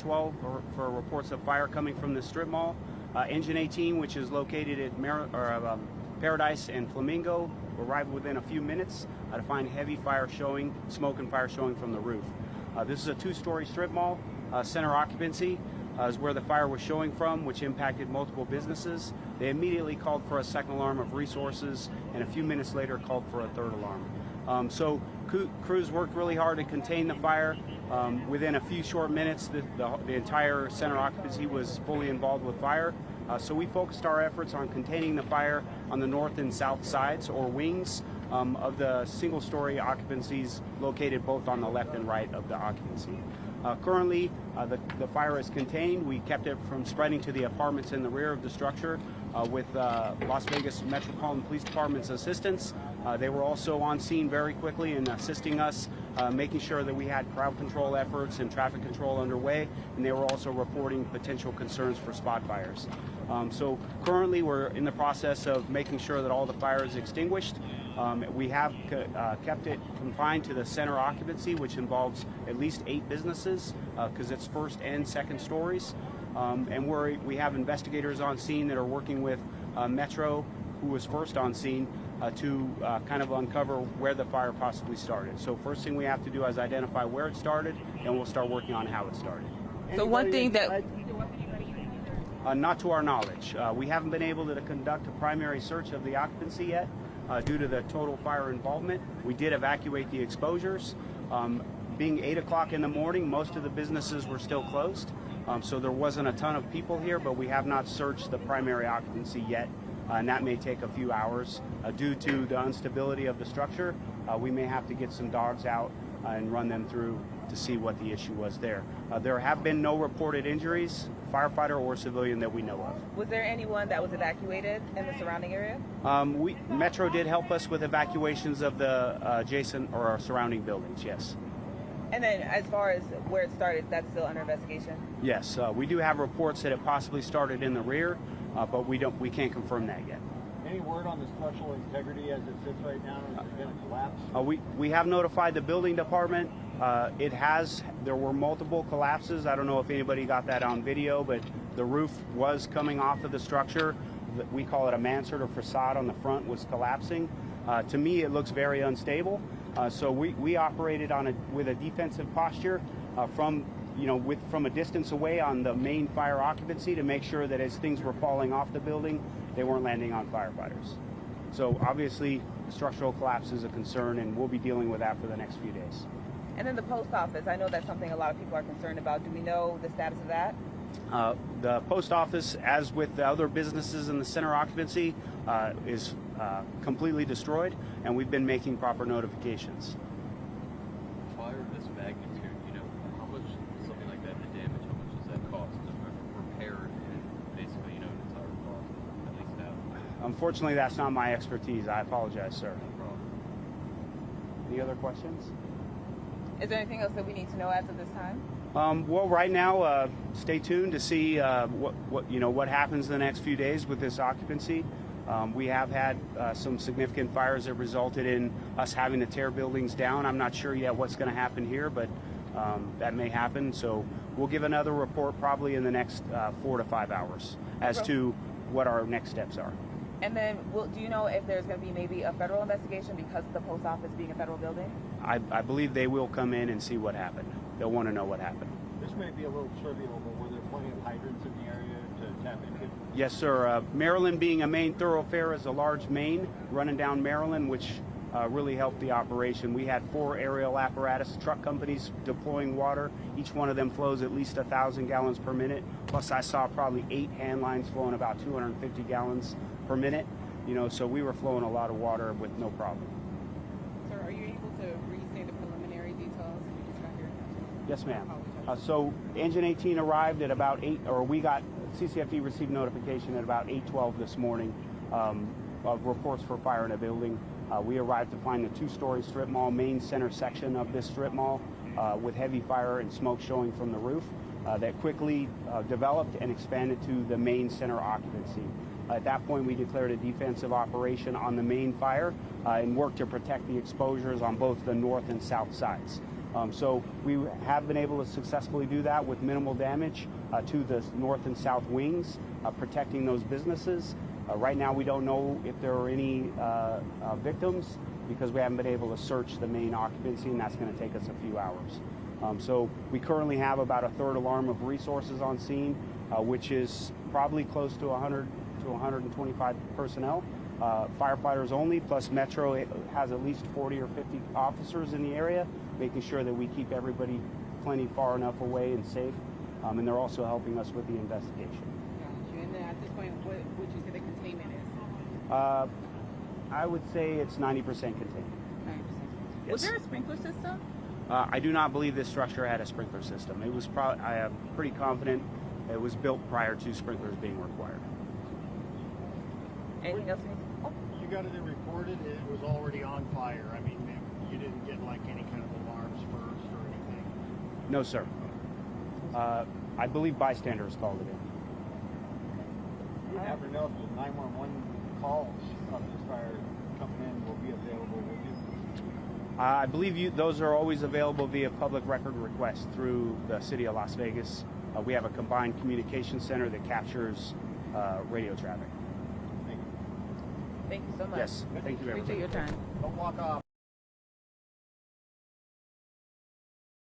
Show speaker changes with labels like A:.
A: 812 for reports of fire coming from the strip mall. Engine 18, which is located at Paradise and Flamingo, arrived within a few minutes to find heavy fire showing, smoke and fire showing from the roof. This is a two-story strip mall. Center occupancy is where the fire was showing from, which impacted multiple businesses. They immediately called for a second alarm of resources, and a few minutes later called for a third alarm. So crews worked really hard to contain the fire. Within a few short minutes, the entire center occupancy was fully involved with fire. So we focused our efforts on containing the fire on the north and south sides or wings of the single-story occupancies located both on the left and right of the occupancy. Currently, the fire is contained. We kept it from spreading to the apartments in the rear of the structure with Las Vegas Metropolitan Police Department's assistance. They were also on scene very quickly in assisting us, making sure that we had crowd control efforts and traffic control underway, and they were also reporting potential concerns for spot fires. So currently we're in the process of making sure that all the fire is extinguished. We have kept it confined to the center occupancy, which involves at least 8 businesses because it's first and second stories. And we have investigators on scene that are working with Metro, who was first on scene, to kind of uncover where the fire possibly started. So first thing we have to do is identify where it started, and we'll start working on how it started.
B: So one thing that...
A: Not to our knowledge. We haven't been able to conduct a primary search of the occupancy yet due to the total fire involvement. We did evacuate the exposures. Being 8 o'clock in the morning, most of the businesses were still closed. So there wasn't a ton of people here, but we have not searched the primary occupancy yet. And that may take a few hours due to the instability of the structure. We may have to get some dogs out and run them through to see what the issue was there. There have been no reported injuries, firefighter or civilian, that we know of.
B: Was there anyone that was evacuated in the surrounding area?
A: Metro did help us with evacuations of the adjacent or surrounding buildings, yes.
B: And then as far as where it started, that's still under investigation?
A: Yes, we do have reports that it possibly started in the rear, but we can't confirm that yet.
C: Any word on the structural integrity as it sits right now? Is it going to collapse?
A: We have notified the building department. There were multiple collapses. I don't know if anybody got that on video, but the roof was coming off of the structure. We call it a mansard or facade on the front was collapsing. To me, it looks very unstable. So we operated with a defensive posture from a distance away on the main fire occupancy to make sure that as things were falling off the building, they weren't landing on firefighters. So obviously, structural collapse is a concern, and we'll be dealing with that for the next few days.
B: And then the post office, I know that's something a lot of people are concerned about. Do we know the status of that?
A: The post office, as with the other businesses in the center occupancy, is completely destroyed, and we've been making proper notifications.
D: Fire of this magnitude, how much, something like that, the damage, how much does that cost to repair and basically, an entire cost, at least now?
A: Unfortunately, that's not my expertise. I apologize, sir.
D: No problem.
A: Any other questions?
B: Is there anything else that we need to know as of this time?
A: Well, right now, stay tuned to see what happens the next few days with this occupancy. We have had some significant fires that resulted in us having to tear buildings down. I'm not sure yet what's going to happen here, but that may happen. So we'll give another report probably in the next 4 to 5 hours as to what our next steps are.
B: And then, do you know if there's going to be maybe a federal investigation because of the post office being a federal building?
A: I believe they will come in and see what happened. They'll want to know what happened.
C: This may be a little trivial, but were there plenty of hydrants in the area to tap into?
A: Yes, sir. Maryland being a main thoroughfare is a large main running down Maryland, which really helped the operation. We had 4 aerial apparatus truck companies deploying water. Each one of them flows at least 1,000 gallons per minute. Plus, I saw probably 8 hand lines flowing about 250 gallons per minute. So we were flowing a lot of water with no problem.
E: Sir, are you able to re-say the preliminary details? We just got here.
A: Yes, ma'am. So engine 18 arrived at about 8, or CCFD received notification at about 8:12 this morning of reports for fire in a building. We arrived to find the 2-story strip mall main center section of this strip mall with heavy fire and smoke showing from the roof that quickly developed and expanded to the main center occupancy. At that point, we declared a defensive operation on the main fire and worked to protect the exposures on both the north and south sides. So we have been able to successfully do that with minimal damage to the north and south wings, protecting those businesses. Right now we don't know if there are any victims because we haven't been able to search the main occupancy, and that's going to take us a few hours. So we currently have about a third alarm of resources on scene, which is probably close to 100 to 125 personnel. Firefighters only, plus Metro has at least 40 or 50 officers in the area, making sure that we keep everybody plenty far enough away and safe. And they're also helping us with the investigation.
E: Got you. And then at this point, what would you say the containment is?
A: I would say it's 90% contained.
E: 90%.
B: Was there a sprinkler system?
A: I do not believe this structure had a sprinkler system. It was I am pretty confident it was built prior to sprinklers being required.
B: Anything else?
C: You got it reported, it was already on fire. I mean, you didn't get like any kind of alarms first or anything.
A: No, sir. I believe bystanders called it in.
C: You never know if the 911 calls of this fire coming in will be available with you.
A: I believe those are always available via public record request through the city of Las Vegas. We have a combined communication center that captures radio traffic.
C: Thank you.
B: Thank you so much.
A: Yes, thank you very much.
B: Appreciate your time.
C: Don't walk off.